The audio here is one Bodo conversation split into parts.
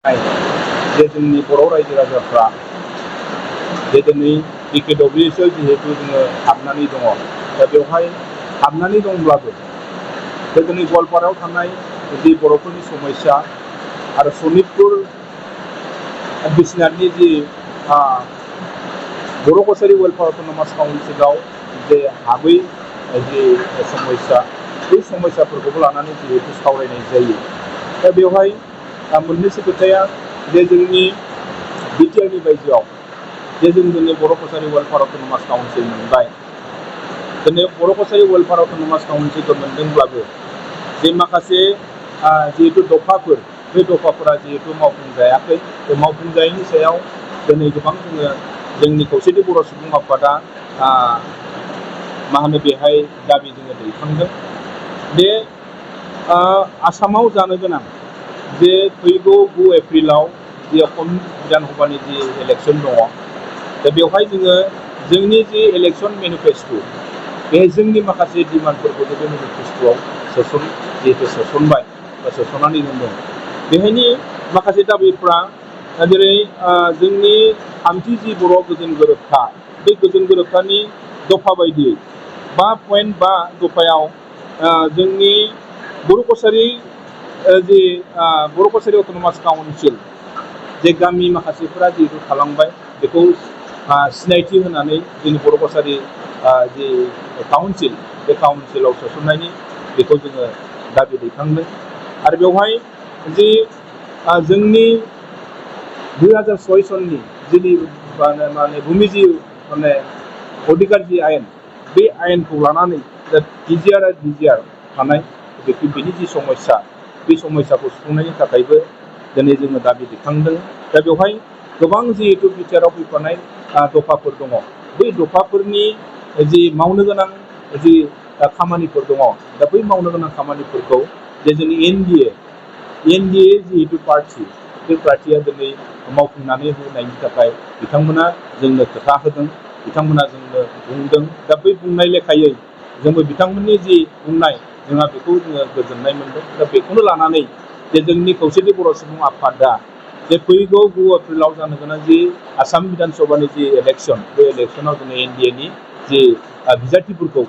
जे जोंनि बर' रायजो राजाफ्रा जे दिनै BKWSआव जिहेतु जोङो हाबनानै दङ, दा बेवहाय हाबनानै दंब्लाबो दिनै गवालपारायाव थानाय जि बर'फोरनि समस्या आरो सनितपुर बिश्वनाथनि जि बर' कछारी वेलफेयार अट'नमास काउन्सिलाव जे हाबै जि समस्या, बै समस्याफोरखौबो लानानै जिहेतु सावरायनाय जायो। दा बेवहाय मोननैसो खोथाया जे जोंनि बिटिआरनि बायजोआव जे जों दिनै बर' कछारी वेलफेयार अट'नमास काउन्सिल मोनबाय, दिनै बर' कछारी वेलफेयार अट'नमास काउन्सिलखौ मोनदोंब्लाबो जे माखासे जिहेतु दफाफोर, बे दफाफोरा जिहेतु मावफुंजायाखै, बे मावफुंजायैनि सायाव दिनै गोबां जोंनि खौसेथि बर' सुबुं आफादा बेहाय दाबि जोङो दैखांदों। बे आसामाव जानो गोनां जे फैगौ 9 एप्रिलाव जि असम बिधानसभानि जि इलेक्सन दङ, दा बेवहाय जोङो जोंनि जि इलेक्सन मेनिफेस्ट', बे जोंनि माखासे डिमान्डफोरखौ बे मेनिफेस्ट'आव सोसनबाय बा सोसननानै दोनदों। बेहायनि माखासे दाबिफ्रा जेरै जोंनि थामथि जि बर' गोजोन गोरोबथा, बे गोजोन गोरोबथानि दफा बायदियै 5.5 दफायाव जोंनि बर' कछारी जि बर' कछारी अट'नमास काउन्सिल जे गामि माखासेफोरा जिहेतु थालांबाय, बेखौ सिनायथि होनानै जोंनि बर' कछारी जि काउन्सिल, बे काउन्सिलाव सोसननायनि बेखौ जोङो दाबि दैखांदों। आरो बेवहाय जि जोंनि 2006 सननि जोंनि भुमि अधिकार जि आयेन, बे आयेनखौ लानानै DGR आरो DGR थानाय बेनि जि समस्या, बे समस्याखौ सुफुंनायनि थाखायबो दिनै जोङो दाबि दैखांदों। दा बेवहाय गोबां जिहेतु बिटिआरआव फैफानाय दफाफोर दङ, बै दफाफोरनि जि मावनो गोनां जि खामानिफोर दङ, दा बै मावनो गोनां खामानिफोरखौ जे जोंनि NDA जिहेतु पार्टि, बे पार्टिया दिनै मावफुंनानै होनायनि थाखाय बिथांमोना जोंनो खोथा होदों, बिथांमोना जोंनो बुंदों। दा बै बुंनाय लेखायै जोंबो बिथांमोननि जि बुंनाय, जोंहा बेखौ जोङो गोजोननाय मोनदों। दा बेखौनो लानानै जे जोंनि खौसेथि बर' सुबुं आफादा जे फैगौ 9 एप्रिलाव जानो गोनां जि आसाम बिधानसभानि जि इलेक्सन, बे इलेक्सनाव जोङो NDAनि जि बिजाथिफोरखौ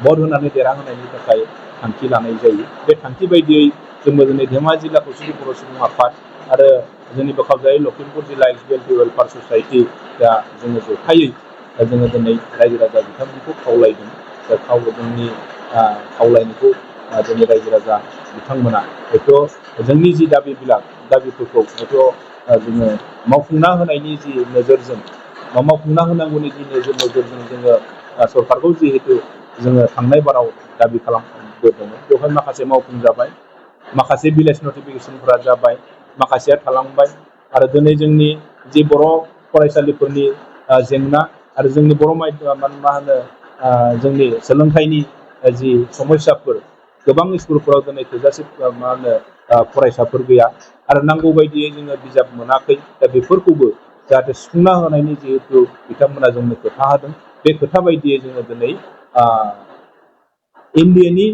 भट होनानै देरहाहोनायनि थाखाय थांखि लानाय जायो। बे थांखि बायदियै जोंबो दिनै धेमाजि जिल्ला खौसेथि बर' सुबुं आफाद आरो जोंनि बोखावजायै लखिमपुर जिल्ला XBLT वेलफेयार ससाइटि, दा जोङो जथायै जोङो दिनै रायजो राजा बिथांमोनखौ खावलायदों। दा जोंनि खावलायनायखौ जोंनि रायजो राजा बिथांमोना हयथ' जोंनि जि दाबिफोरखौ हयथ' जोङो मावफुंना होनायनि जि नोजोरजों बा मावफुंना होनांगौनि जि नोजोरजों जोङो सरकारखौ जिहेतु जोङो थांनाय बाराव दाबि खालामबोदोंमोन, बेवहाय माखासे मावफुंजाबाय, माखासे भिलेज नटिफिकेसनफोरा जाबाय, माखासेया थालांबाय। आरो दिनै जोंनि जि बर' फरायसालिफोरनि जेंना आरो जोंनि बर' जोंनि सोलोंथाइनि जि समस्याफोर, गोबां स्कुलफोराव दिनै थोजासे फरायसाफोर गैया आरो नांगौ बायदियै जोङो बिजाब मोनाखै। दा बेफोरखौबो जाहाथे सुफुंना होनायनि जिहेतु बिथांमोना जोंनो खोथा होदों, बे खोथा बायदियै जोङो दिनै NDAनि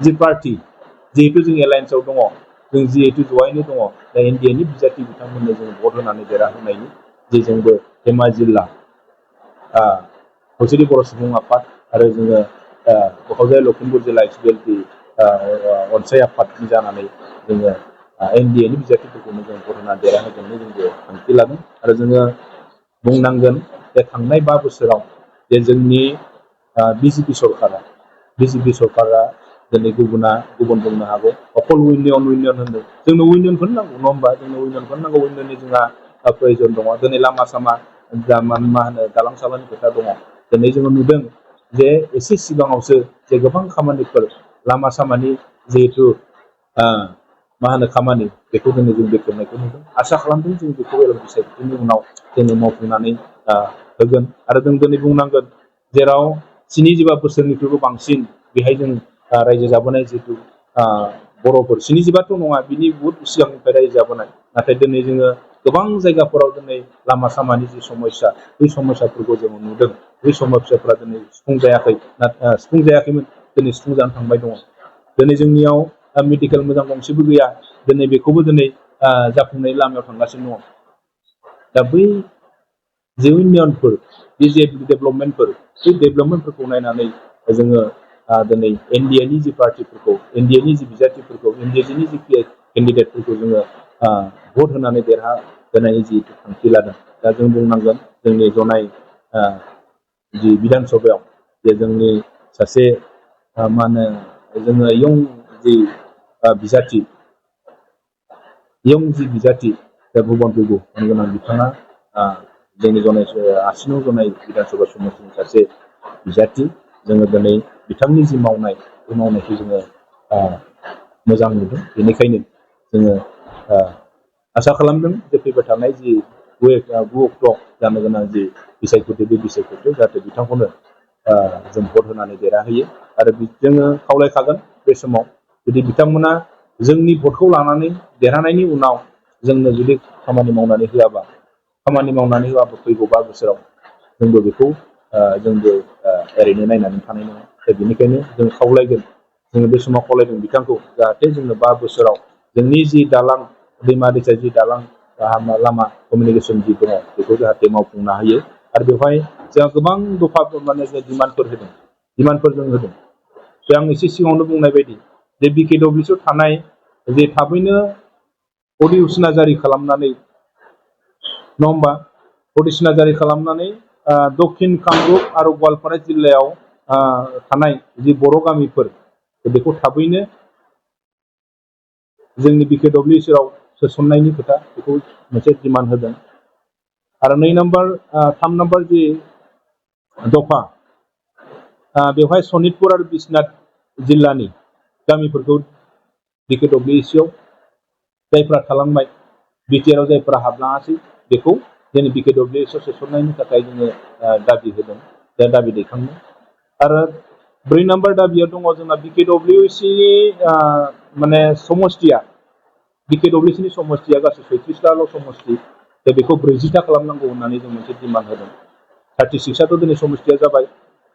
जि पार्टि, जिहेतु जों एलायन्सआव दङ, जों जिहेतु जयैनो दङ, दा NDAनि बिजाथि बिथांमोननो जों भट होनानै देरहाहोनायनि जे जोंबो धेमाजि जिल्ला खौसेथि बर' सुबुं आफाद आरो जोङो बोखावजायै लखिमपुर जिल्ला XBLT अनसाय आफादनि जानानै जोङो NDAनि बिजाथिफोरखौनो जों भट होनानै देरहाहोगोननि जोंबो थांखि लादों। आरो जोङो बुंनांगोन जे थांनाय 5 बोसोराव जे जोंनि BJP सरकारा दिनै गुबुन बुंनो हागौ अकल इउनियन होनो, जोंनो इउनियनखौनो नांगौ, नङा होमबा? जोंनो इउनियनखौनो नांगौ, इउनियननि जोंहा प्रयजन दङ। दिनै लामा सामा दालां सालांनि खोथा दङ। दिनै जोङो नुदों जे एसे सिगाङावसो जे गोबां खामानिफोर लामा सामानि जिहेतु खामानि, बेखौ दिनै जों बेखेवनायखौ नुदों। आसा खालामदों जों बेखौ बिसायख'थिनि उनाव जोङो मावफुंनानै होगोन। आरो जों दिनै बुंनांगोन जेराव 75 बोसोरनिख्रुइबो बांसिन बेहाय जों रायजो जाबोनाय जिहेतु बर'फोर, 75थ' नङा, बिनि बुहुत सिगांनिफ्राय रायजो जाबोनाय। नाथाय दिनै जोङो गोबां जायगाफोराव दिनै लामा सामानि जि समस्या, बै समस्याफोरखौ जोङो नुदों। बै समस्याफोरा दिनै सुफुंजायाखैमोन, दिनै सुफुंजानो थांबाय दङ। दिनै जोंनियाव मेडिकेल मोजां गंसेबो गैया दिनै बेखौबो दिनै जाफुंनायनि लामायाव थांगासिनो दङ दा बै जे इउनियनफोर बे जे डेभेलपमेन्टफोर बे डेभेलपमेन्टफोरखौ नायनानै जोङो दिनै एनडिएनि जि पार्टिफोरखौ एनडिएनि जि बिजाथिफोरखौ एनडिएनि जि केन्डिडेटफोरखौ जोङो भट होनानै देरहाहोनायनि जि थांखि लादों दा जों बुंनांगोन जोंनि जनाय जि बिधान सभायाव जे जोंनि सासे मा होनो जोङो इयुन जि बिजाथि दा भुबन पेगु गोनां बिथाङा जोंनि जनाय आसिनाव जनाय बिधान सभा समस्टिनि सासे बिजाथि जोङो दिनै बिथांनि जि मावनाय बे मावनायखौ जोङो मोजां नुदों बेनिखायनो जोङो आसा खालामदों जे फैबाय थानाय जि 9 अक्ट'आव जानो गोनां जि बिसायख'थि बे बिसायख'थि जाहाथे बिथांखौनो जों भट होनानै देरहाहोयो आरो जोङो खावलायखागोन बे समाव जुदि बिथांमोना जोंनि भटखौ लानानै देरहानायनि उनाव जोंनो जुदि खामानि मावनानै होआबा फैगौ 5 बोसोराव जोंबो बेखौ जोंबो ओरैनो नायनानै थानाय नङा दा बेनिखायनो जों खावलायगोन जोङो बे समाव खावलायदों बिथांखौ जाहाथे जोंनो 5 बोसोराव जोंनि जि दालां दैमा दैसा जि दालां लामा कमिउनिकेसन जि दङ बेखौ जाहाथे मावफुंनो हायो आरो बेवहाय जोंहा गोबां दफा माने डिमान्डफोर जों होदों जे आं एसे सिगाङावनो बुंनाय बायदि जे BKWसियाव थानाय जे थाबैनो अधिसूचना जारि खालामनानै नङा होमबा अधिसूचना जारि खालामनानै दक्षिण कामरुप आरो गवालपारा जिल्लायाव थानाय जि बर' गामिफोर बेखौ थाबैनो जोंनि BKWसियाव सोसननायनि खोथा बेखौ मोनसे डिमान्ड होदों आरो 3 नाम्बार जि दफा बेवहाय सनितपुर आरो बिश्वनाथ जिल्लानि गामिफोरखौ BKWसियाव जायफ्रा थालांबाय बिटिआरआव जायफ्रा हाबलाङासै बेखौ जोंनि BKWसियाव सोसननायनि थाखाय जोङो दाबि होदों दाबि दैखांदों आरो 4 नाम्बार दाबियाव दङ जोंना BKWसिनि माने समष्टिया BKWसिनि समष्टिया गासै 36टाल' समष्टि दा बेखौ 40टा खालामनांगौ होननानै जों मोनसे डिमान्ड होदों 36आथ' दिनै समष्टिया जाबाय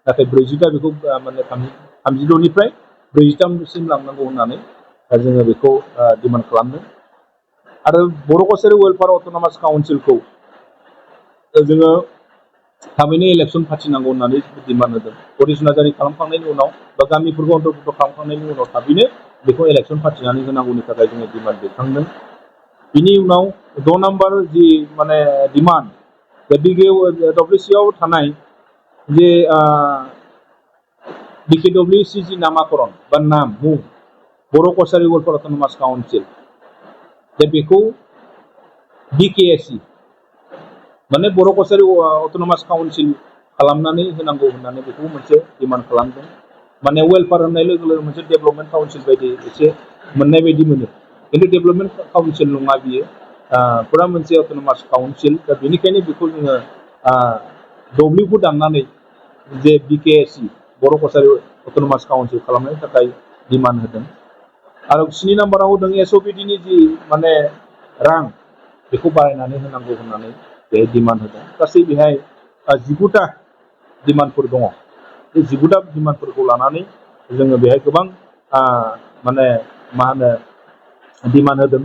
नाथाय 40टा बेखौ माने 36निफ्राय 40टासिम लांनांगौ होननानै जोङो बेखौ डिमान्ड खालामदों आरो बर' कसारि वेलफेयार अट'नमास काउन्सिलखौ जोङो थाबैनो इलेक्सन फाथिनांगौ होननानै डिमान्ड होदों अधिसूचना जारि खालामखांनायनि उनाव बा गामिफोरखौ अन्तर्भुक्त खालामखांनायनि उनाव थाबैनो बेखौ इलेक्सन फाथिनानै होनांगौनि थाखाय जोङो डिमान्ड दैखांदों बिनि उनाव 6 नाम्बार जि माने डिमान्ड बे BKWसियाव थानाय जे BKWसि जि नामाकरन बा मुं बर' कसारि वेलफेयार अट'नमास काउन्सिल दा बेखौ BKSE माने बर' कसारि अट'नमास काउन्सिल खालामनानै होनांगौ होननानै बेखौ मोनसे डिमान्ड खालामदों माने वेलफेयार होननाय लोगो लोगो मोनसे डेभेलपमेन्ट काउन्सिल बायदि एसे मोननाय बायदि मोनो खिन्थु डेभेलपमेन्ट काउन्सिल नङा बियो फुरा मोनसे अट'नमास काउन्सिल दा बेनिखायनो बेखौ जोङो डब्लिउखौ दाननानै जे BKSE बर' कसारि अट'नमास काउन्सिल खालामनायनि थाखाय डिमान्ड होदों आरो 7 नाम्बाराव होदों SOPDनि जि माने रां बेखौ बारायनानै होनांगौ होननानै बे डिमान्ड होदों गासै बेहाय 19टा डिमान्डफोर दङ बे 19टा डिमान्डफोरखौ लानानै जोङो बेहाय गोबां माने मा होनो डिमान्ड होदों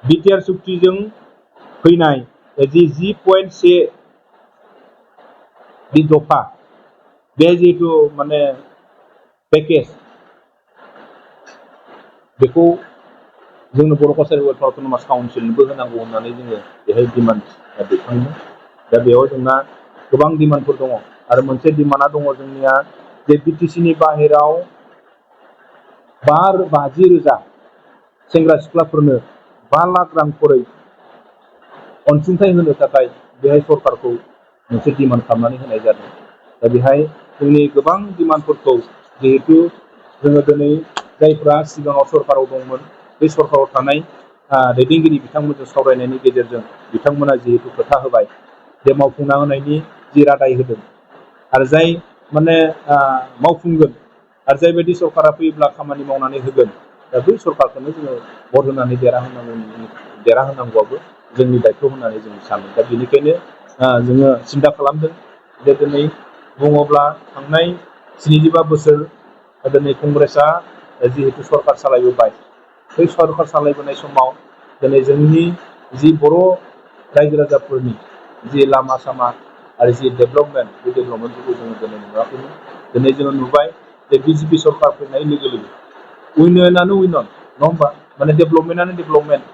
बिटिआर सुक्तिजों फैनाय जि 10.1 बे दफा बे जिहेतु माने पेकेज बेखौ जोंनो बर' कसारि वेलफेयार अट'नमास काउन्सिलनोबो होनांगौ होननानै जोङो बेहाय डिमान्ड दैखांदों दा बेयाव जोंना गोबां डिमान्डफोर दङ आरो मोनसे डिमान्डआ दङ जोंनिया जे BTCनि बाहेराव 50,000 सेंग्रा सिख्लाफोरनो 5 लाख रां खरै अनसुंथाइ होनो थाखाय बेहाय सरकारखौ मोनसे डिमान्ड खालामनानै होनाय जादों दा बेहाय जोंनि गोबां डिमान्डफोरखौ जिहेतु जोङो दिनै जायफ्रा सिगाङाव सरकाराव दंमोन बे सरकाराव थानाय दैदेनगिरि बिथांमोनजों सावरायनायनि गेजेरजों बिथांमोना जिहेतु खोथा होबाय जे मावफुंना होनायनि जि रादाय होदों आरो जाय माने मावफुंगोन आरो जायबायदि सरकारा फैयोब्ला खामानि मावनानै होगोन दा बै सरकारखौनो जोङो भट होनानै देरहाहोनांगौआबो जोंनि दायथ' होननानै जों सानो दा बेनिखायनो जोङो सिन्था खालामदों जे दिनै बुङोब्ला थांनाय 75 बोसोर दिनै कंग्रेसआ जिहेतु सरकार सालायबोबाय बै सरकार सालायबोनाय समाव दिनै जोंनि जि बर' रायजो राजाफोरनि जि लामा सामा आरो जि डेभेलपमेन्ट बे डेभेलपमेन्टफोरखौ जोङो दिनै नुवाखैमोन दिनै जोङो नुबाय जे बिजेपि सरकार फैनाय लोगो लोगो उइननानो उइनन नङा होमबा माने डेभेलपमेन्टआनो डेभेलपमेन्ट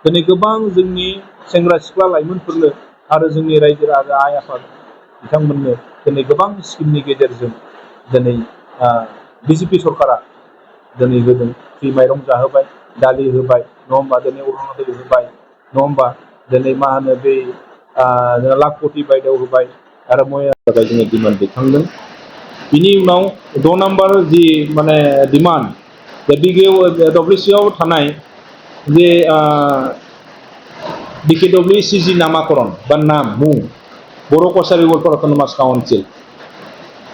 दिनै गोबां जोंनि सेंग्रा सिख्ला लाइमोनफोरनो आरो जोंनि रायजो राजा आइ आफाद बिथांमोननो दिनै गोबां स्किमनि गेजेरजों दिनै बिजेपि सरकारा दिनै होदों फ्रि माइरं जाहोबाय दालि होबाय नङा होमबा दिनै अरुनदय होबाय नङा होमबा दिनै मा होनो बै लाखपति बायदेव होबाय आरो मैया थाखाय जोङो डिमान्ड दैखांदों बिनि उनाव 6 नाम्बार जि माने डिमान्ड दा BKWCआव थानाय जे BKWC जि नामाकरन बा नाम मुं बर' कसारि वेलफेयार अट'नमास काउन्सिल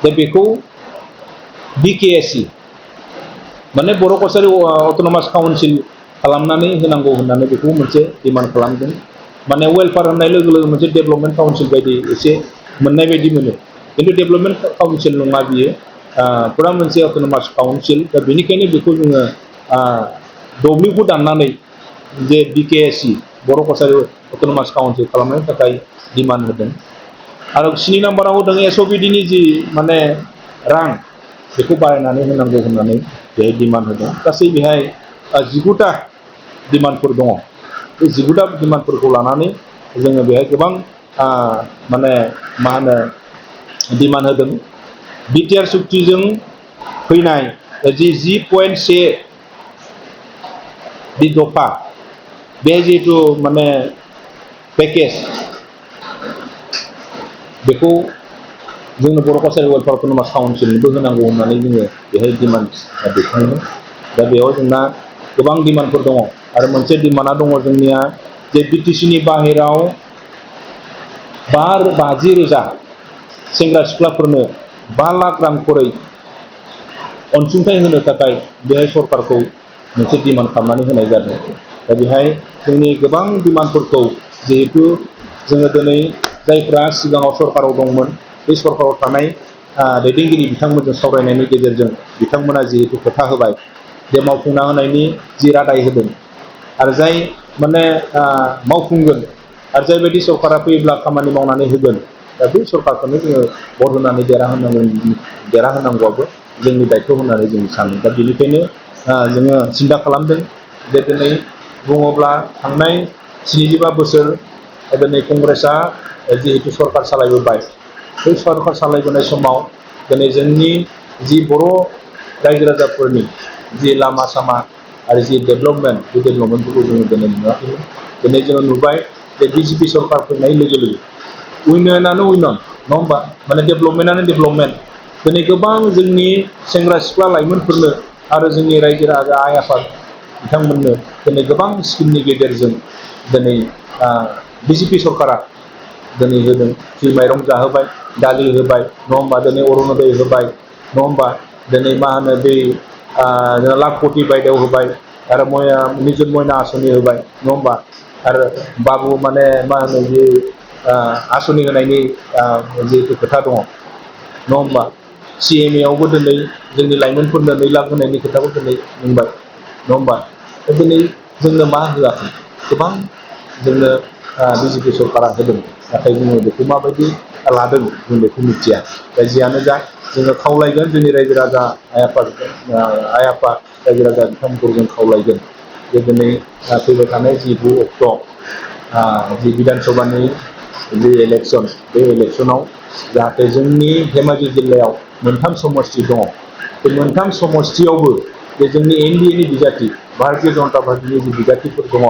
दा बेखौ BKSC माने बर' कसारि अट'नमास काउन्सिल खालामनानै होनांगौ होननानै बेखौ मोनसे डिमान्ड खालामदों माने वेलफेयार होननाय लोगो लोगो मोनसे डेभेलपमेन्ट काउन्सिल बायदि एसे मोननाय बायदि मोनो खिन्थु डेभेलपमेन्ट काउन्सिल नङा बियो फुरा मोनसे अट'नमास काउन्सिल दा बेनिखायनो बेखौ जोङो डब्लिउखौ दाननानै जे BKSC बर' कसारि अट'नमास काउन्सिल खालामनायनि थाखाय डिमान्ड होदों आरो 7 नाम्बाराव होदों SOBDनि जि माने रां बेखौ बारायनानै होनांगौ होननानै बेहाय डिमान्ड होदों गासै बेहाय 19टा डिमान्डफोर दङ बे 19टा डिमान्डफोरखौ लानानै जोङो बेहाय गोबां माने मा होनो डिमान्ड होदों बिटिआर सुक्तिजों फैनाय जि 10.1 बे दफा बे जिहेतु माने पेकेज बेखौ जोंनो बर' कसारि वेलफेयार अट'नमास काउन्सिलनोबो होनांगौ होननानै जोङो बेहाय डिमान्ड दैखांदों दा बेयाव जोंना गोबां डिमान्डफोर दङ आरो मोनसे डिमान्डआ दङ जोंनिया जे BTCनि बाहेराव 50,000 सेंग्रा सिख्लाफोरनो 5 लाख रां खरै अनसुंथाइ होनो थाखाय बेहाय सरकारखौ मोनसे डिमान्ड खालामनानै होनाय जादों दा बेहाय जोंनि गोबां डिमान्डफोरखौ जिहेतु जोङो दिनै जायफ्रा सिगाङाव सरकाराव दंमोन बे सरकाराव थानाय दैदेनगिरि बिथांमोनजों सावरायनायनि गेजेरजों बिथांमोना जिहेतु खोथा होबाय जे मावफुंना होनायनि जि रादाय होदों आरो जाय माने मावफुंगोन आरो जायबायदि सरकारा फैयोब्ला खामानि मावनानै होगोन दा बै सरकारखौनो जोङो भट होनानै देरहाहोनांगौआबो जोंनि दायथ' होननानै जों सानो दा बेनिखायनो जोङो सिन्था खालामदों जे दिनै बुङोब्ला थांनाय 75 बोसोर दिनै कंग्रेसआ जिहेतु सरकार सालायबोबाय बै सरकार सालायबोनाय समाव दिनै जोंनि जि बर' रायजो राजाफोरनि जि लामा सामा आरो जि डेभेलपमेन्ट बे डेभेलपमेन्टफोरखौ जोङो दिनै नुवाखैमोन दिनै जोङो नुबाय जे बिजेपि सरकार फैनाय लोगो लोगो उइननानो उइनन नङा होमबा माने डेभेलपमेन्टआनो डेभेलपमेन्ट दिनै गोबां जोंनि सेंग्रा सिख्ला लाइमोनफोरनो आरो जोंनि रायजो राजा आइ आफाद बिथांमोननो दिनै गोबां स्किमनि गेजेरजों दिनै बिजेपि सरकारा दिनै होदों फ्रि माइरं जाहोबाय दालि होबाय नङा होमबा दिनै अरुनदय होबाय नङा होमबा दिनै मा होनो बै लाखपति बायदेव होबाय आरो निजुत मयना आसनि होबाय नङा होमबा आरो बाबु माने मा होनो जि आसनि होनायनि जिहेतु खोथा दङ नङा होमबा CMAआवबो दिनै जोंनि लाइमोनफोरनो 2 लाख होनायनि खोथाखौ दिनै बुंबाय नङा होमबा दिनै जोंनो मा होआखै गोबां जोंनो बिजेपि सरकारा होदों नाथाय जोङो बेखौ माबायदि लादों जों बेखौ मिथिया दा जियानो जा जोङो खावलायगोन जोंनि रायजो राजा आइ आफा रायजो राजा बिथांमोनखौ जों खावलायगोन जे दिनै फैबाय थानाय जि 9 अक्ट' जि बिधान सभानि जि इलेक्सन बे इलेक्सनाव जाहाथे जोंनि धेमाजि जिल्लायाव 3 समस्ति दङ बे 3 समस्तियावबो जे जोंनि NDAनि बिजाथि भारतीय जनता पार्टीनि जि बिजाथिफोर दङ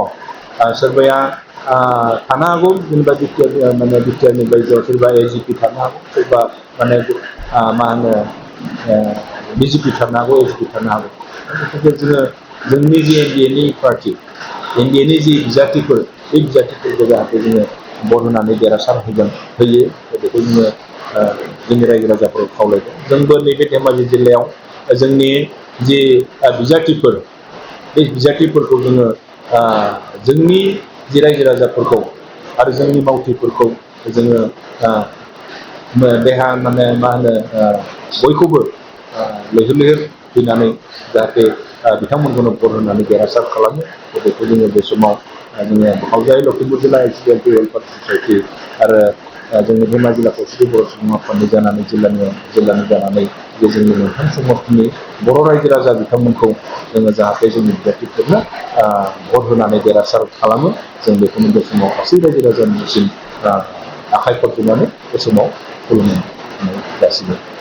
सोरबाया थानो हागौ जेनेबा बिटिआरनि बायजोआव सोरबा AGP थानो हागौ सोरबा माने मा होनो BJP थानो हागौ AGP थानो हागौ जोङो जोंनि जि NDAनि पार्टी NDAनि जि बिजाथिफोर बे बिजाथिफोरखौ जाहाथे जोङो भट होनानै देरहासार होयो बेखौ जोङो जोंनि रायजो राजाफोरखौ खावलायदों जोंबो नैबे धेमाजि जिल्लायाव जोंनि जि बिजाथिफोर बे बिजाथिफोरखौ जोङो जोंनि जि रायजो राजाफोरखौ आरो जोंनि मावथिफोरखौ जोङो देहा माने मा होनो बयखौबो लैहोर लैहोर फैनानै जाहाथे बिथांमोनखौनो भट होनानै देरहासार खालामो बेखौ जोङो बे समाव जोङो हावजाय लखिमपुर जिल्ला एसडिएलपि वेलफेयार ससाइटि आरो जोंनि धिमा जिल्ला खौसेथि बर' सुबुं आफादनि जानानै जिल्लानि जानानै जे जोंनि मोनथाम समस्थिनि बर' रायजो राजा बिथांमोनखौ जोङो जाहाथे जोंनि बिजाथिफोरनो भट होनानै देरहासार खालामो जों बेखौनो बे समाव गासै रायजो राजानिसिम आखाइ खबजोबनानै बे समाव खुलुमनाय जासिगोन।